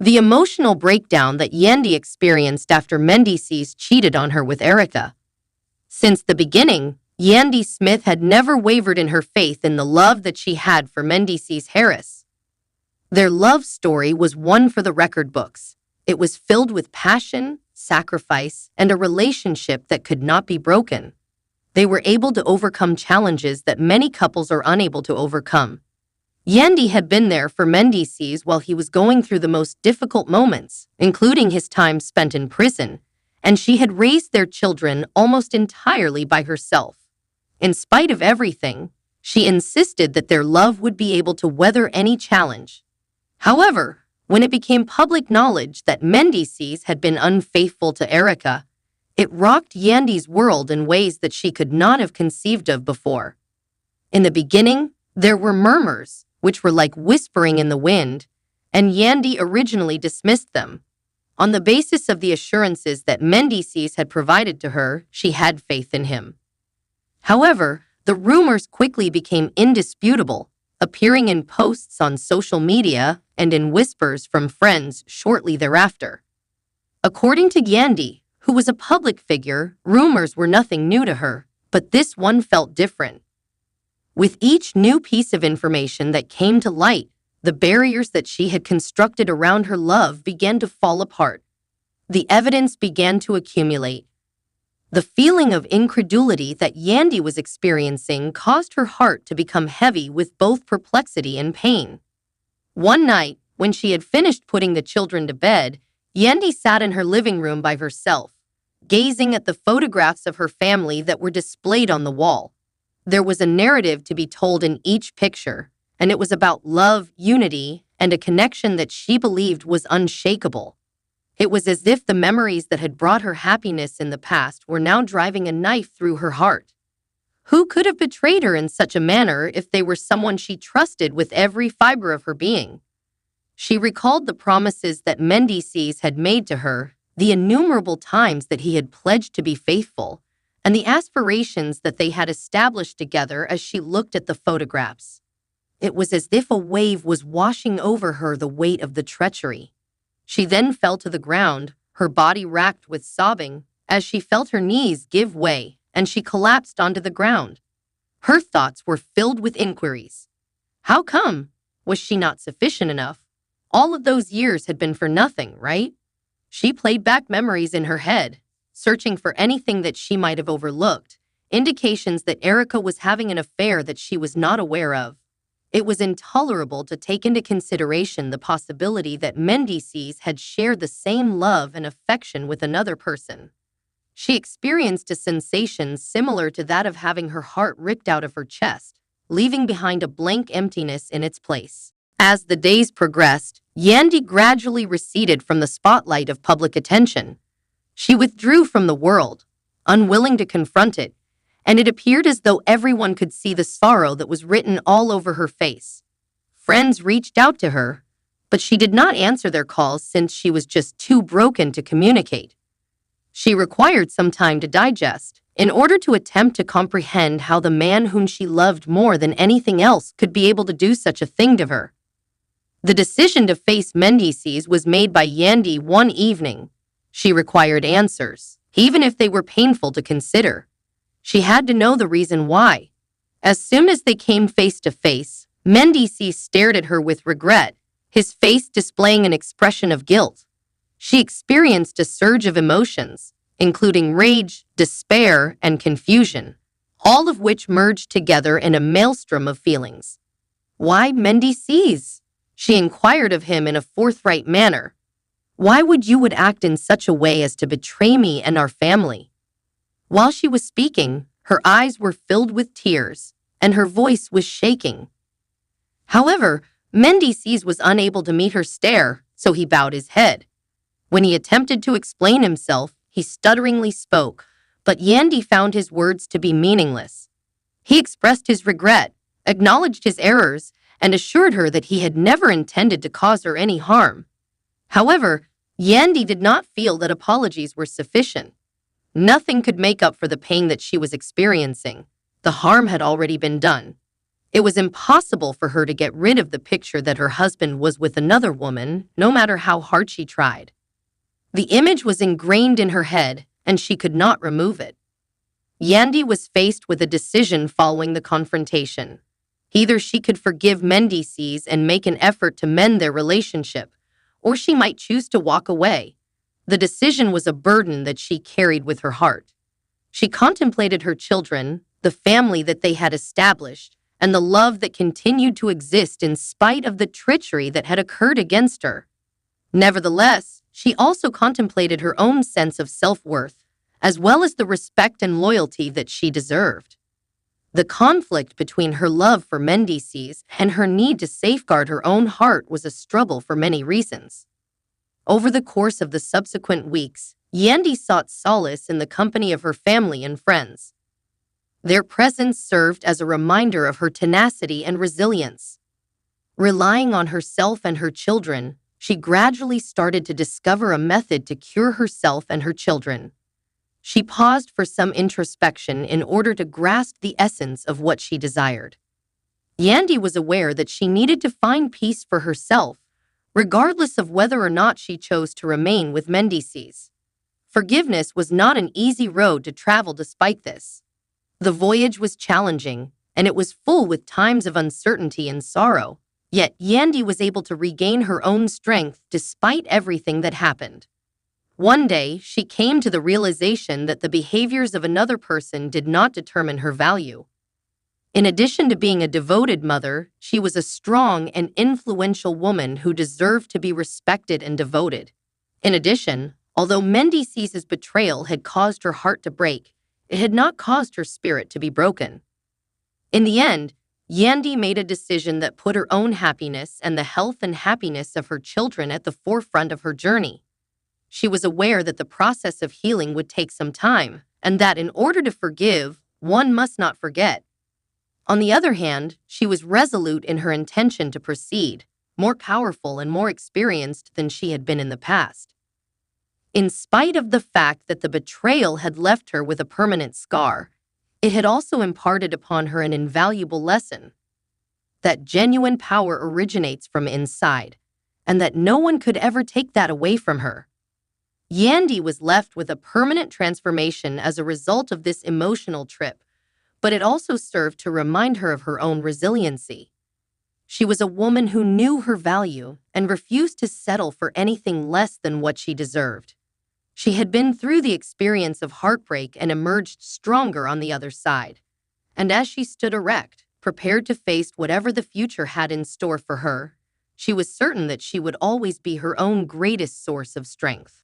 The emotional breakdown that Yandy experienced after Mendeecees cheated on her with Erika. Since the beginning, Yandy Smith had never wavered in her faith in the love that she had for Mendeecees Harris. Their love story was one for the record books. It was filled with passion, sacrifice, and a relationship that could not be broken. They were able to overcome challenges that many couples are unable to overcome. Yandy had been there for Mendeecees while he was going through the most difficult moments, including his time spent in prison, and she had raised their children almost entirely by herself. In spite of everything, she insisted that their love would be able to weather any challenge. However, when it became public knowledge that Mendeecees had been unfaithful to Erika, it rocked Yandy's world in ways that she could not have conceived of before. In the beginning, there were murmurs, which were like whispering in the wind, and Yandy originally dismissed them. On the basis of the assurances that Mendeecees had provided to her, she had faith in him. However, the rumors quickly became indisputable, appearing in posts on social media and in whispers from friends shortly thereafter. According to Yandy, who was a public figure, rumors were nothing new to her, but this one felt different. With each new piece of information that came to light, the barriers that she had constructed around her love began to fall apart. The evidence began to accumulate. The feeling of incredulity that Yandy was experiencing caused her heart to become heavy with both perplexity and pain. One night, when she had finished putting the children to bed, Yandy sat in her living room by herself, gazing at the photographs of her family that were displayed on the wall. There was a narrative to be told in each picture, and it was about love, unity, and a connection that she believed was unshakable. It was as if the memories that had brought her happiness in the past were now driving a knife through her heart. Who could have betrayed her in such a manner if they were someone she trusted with every fiber of her being? She recalled the promises that Mendeecees had made to her, the innumerable times that he had pledged to be faithful, and the aspirations that they had established together as she looked at the photographs. It was as if a wave was washing over her the weight of the treachery. She then fell to the ground, her body racked with sobbing, as she felt her knees give way, and she collapsed onto the ground. Her thoughts were filled with inquiries. How come? Was she not sufficient enough? All of those years had been for nothing, right? She played back memories in her head, searching for anything that she might have overlooked, indications that Erika was having an affair that she was not aware of. It was intolerable to take into consideration the possibility that Mendeecees had shared the same love and affection with another person. She experienced a sensation similar to that of having her heart ripped out of her chest, leaving behind a blank emptiness in its place. As the days progressed, Yandy gradually receded from the spotlight of public attention. She withdrew from the world, unwilling to confront it, and it appeared as though everyone could see the sorrow that was written all over her face. Friends reached out to her, but she did not answer their calls since she was just too broken to communicate. She required some time to digest, in order to attempt to comprehend how the man whom she loved more than anything else could be able to do such a thing to her. The decision to face Mendeecees was made by Yandy one evening. She required answers, even if they were painful to consider. She had to know the reason why. As soon as they came face to face, Mendeecees stared at her with regret, his face displaying an expression of guilt. She experienced a surge of emotions, including rage, despair, and confusion, all of which merged together in a maelstrom of feelings. Why Mendeecees? She inquired of him in a forthright manner. Why would you act in such a way as to betray me and our family? While she was speaking, her eyes were filled with tears, and her voice was shaking. However, Mendeecees was unable to meet her stare, so he bowed his head. When he attempted to explain himself, he stutteringly spoke, but Yandy found his words to be meaningless. He expressed his regret, acknowledged his errors, and assured her that he had never intended to cause her any harm. However, Yandy did not feel that apologies were sufficient. Nothing could make up for the pain that she was experiencing. The harm had already been done. It was impossible for her to get rid of the picture that her husband was with another woman, no matter how hard she tried. The image was ingrained in her head, and she could not remove it. Yandy was faced with a decision following the confrontation. Either she could forgive Mendeecees and make an effort to mend their relationship, or she might choose to walk away. The decision was a burden that she carried with her heart. She contemplated her children, the family that they had established, and the love that continued to exist in spite of the treachery that had occurred against her. Nevertheless, she also contemplated her own sense of self-worth, as well as the respect and loyalty that she deserved. The conflict between her love for Mendeecees and her need to safeguard her own heart was a struggle for many reasons. Over the course of the subsequent weeks, Yandy sought solace in the company of her family and friends. Their presence served as a reminder of her tenacity and resilience. Relying on herself and her children, she gradually started to discover a method to cure herself and her children. She paused for some introspection in order to grasp the essence of what she desired. Yandy was aware that she needed to find peace for herself, regardless of whether or not she chose to remain with Mendeecees. Forgiveness was not an easy road to travel despite this. The voyage was challenging, and it was full with times of uncertainty and sorrow, yet Yandy was able to regain her own strength despite everything that happened. One day, she came to the realization that the behaviors of another person did not determine her value. In addition to being a devoted mother, she was a strong and influential woman who deserved to be respected and devoted. In addition, although Mendeecees' betrayal had caused her heart to break, it had not caused her spirit to be broken. In the end, Yandy made a decision that put her own happiness and the health and happiness of her children at the forefront of her journey. She was aware that the process of healing would take some time, and that in order to forgive, one must not forget. On the other hand, she was resolute in her intention to proceed, more powerful and more experienced than she had been in the past. In spite of the fact that the betrayal had left her with a permanent scar, it had also imparted upon her an invaluable lesson: that genuine power originates from inside, and that no one could ever take that away from her. Yandy was left with a permanent transformation as a result of this emotional trip, but it also served to remind her of her own resiliency. She was a woman who knew her value and refused to settle for anything less than what she deserved. She had been through the experience of heartbreak and emerged stronger on the other side. And as she stood erect, prepared to face whatever the future had in store for her, she was certain that she would always be her own greatest source of strength.